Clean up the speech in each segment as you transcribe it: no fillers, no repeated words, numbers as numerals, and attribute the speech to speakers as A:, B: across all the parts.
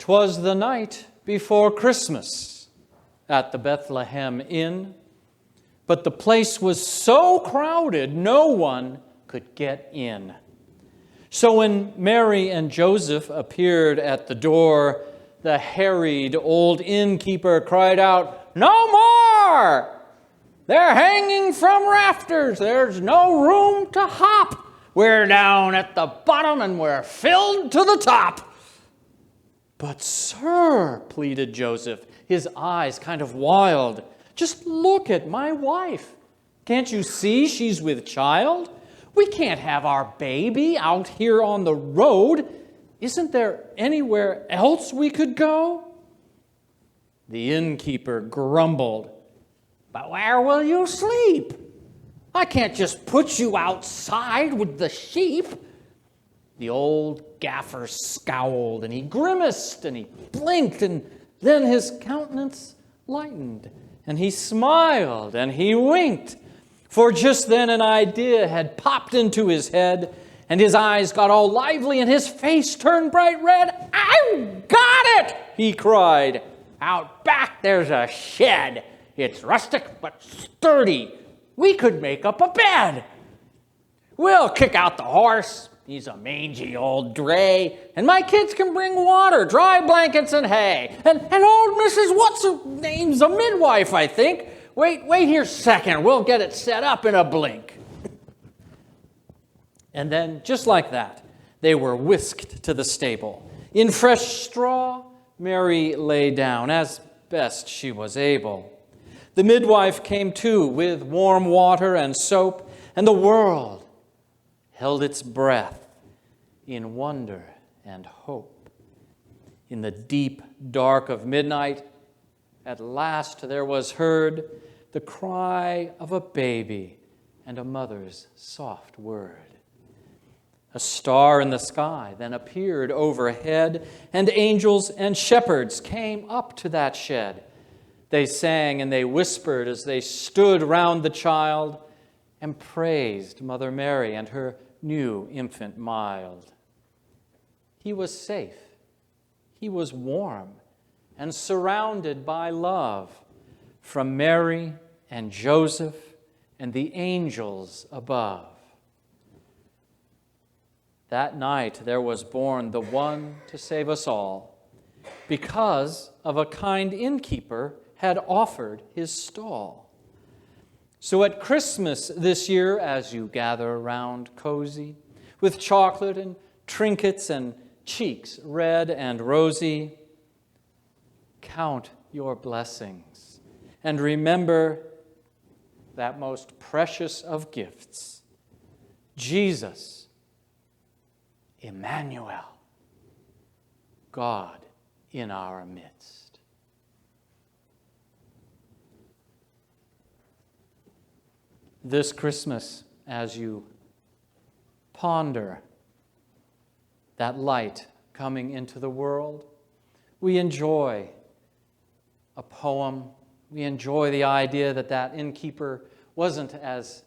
A: 'Twas the night before Christmas at the Bethlehem Inn, but the place was so crowded no one could get in. So when Mary and Joseph appeared at the door, the harried old innkeeper cried out, "No more! They're hanging from rafters. There's no room to hop. We're down at the bottom and we're filled to the top." "But sir," pleaded Joseph, his eyes kind of wild, "just look at my wife. Can't you see she's with child? We can't have our baby out here on the road. Isn't there anywhere else we could go?" The innkeeper grumbled, "But where will you sleep? I can't just put you outside with the sheep." The old gaffer scowled, and he grimaced, and he blinked, and then his countenance lightened, and he smiled, and he winked. For just then an idea had popped into his head, and his eyes got all lively, and his face turned bright red. "I've got it!" he cried. "Out back there's a shed. It's rustic but sturdy. We could make up a bed. We'll kick out the horse. He's a mangy old dray. And my kids can bring water, dry blankets, and hay. And old Mrs. What's-her-name's a midwife, I think. Wait here a second. We'll get it set up in a blink." And then, just like that, they were whisked to the stable. In fresh straw, Mary lay down as best she was able. The midwife came too with warm water and soap, and the world held its breath in wonder and hope. In the deep dark of midnight, at last there was heard the cry of a baby and a mother's soft word. A star in the sky then appeared overhead, and angels and shepherds came up to that shed. They sang and they whispered as they stood round the child and praised Mother Mary and her new infant mild. He was safe, he was warm, and surrounded by love from Mary and Joseph and the angels above. That night there was born the one to save us all, because of a kind innkeeper had offered his stall. So at Christmas this year, as you gather around cozy, with chocolate and trinkets and cheeks red and rosy, count your blessings and remember that most precious of gifts, Jesus, Emmanuel, God in our midst. This Christmas, as you ponder that light coming into the world, we enjoy a poem. We enjoy the idea that that innkeeper wasn't as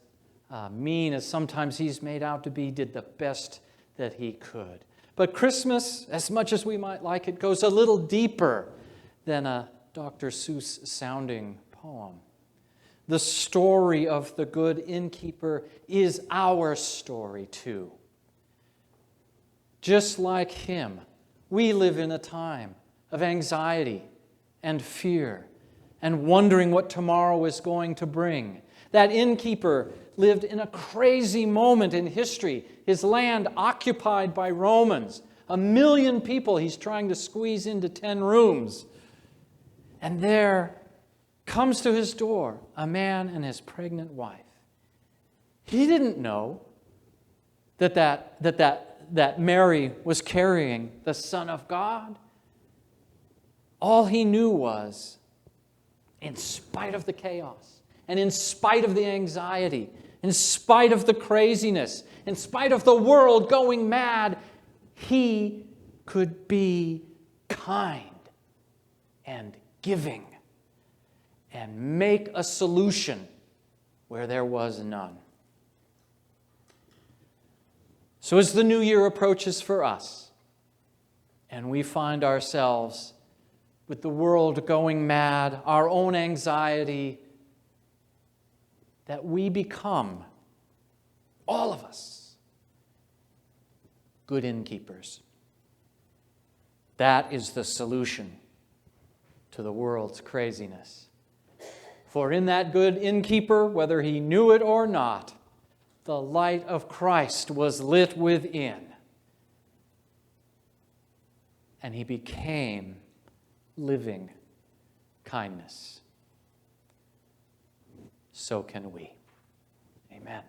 A: mean as sometimes he's made out to be, did the best that he could. But Christmas, as much as we might like it, goes a little deeper than a Dr. Seuss sounding poem. The story of the good innkeeper is our story too. Just like him, we live in a time of anxiety and fear and wondering what tomorrow is going to bring. That innkeeper lived in a crazy moment in history. His land occupied by Romans. 1 million people he's trying to squeeze into 10 rooms. And there comes to his door a man and his pregnant wife. He didn't know that Mary was carrying the Son of God. All he knew was, in spite of the chaos, and in spite of the anxiety, in spite of the craziness, in spite of the world going mad, he could be kind and giving and make a solution where there was none. So as the new year approaches for us, and we find ourselves with the world going mad, our own anxiety, that we become, all of us, good innkeepers. That is the solution to the world's craziness. For in that good innkeeper, whether he knew it or not, the light of Christ was lit within, and he became living kindness. So can we. Amen.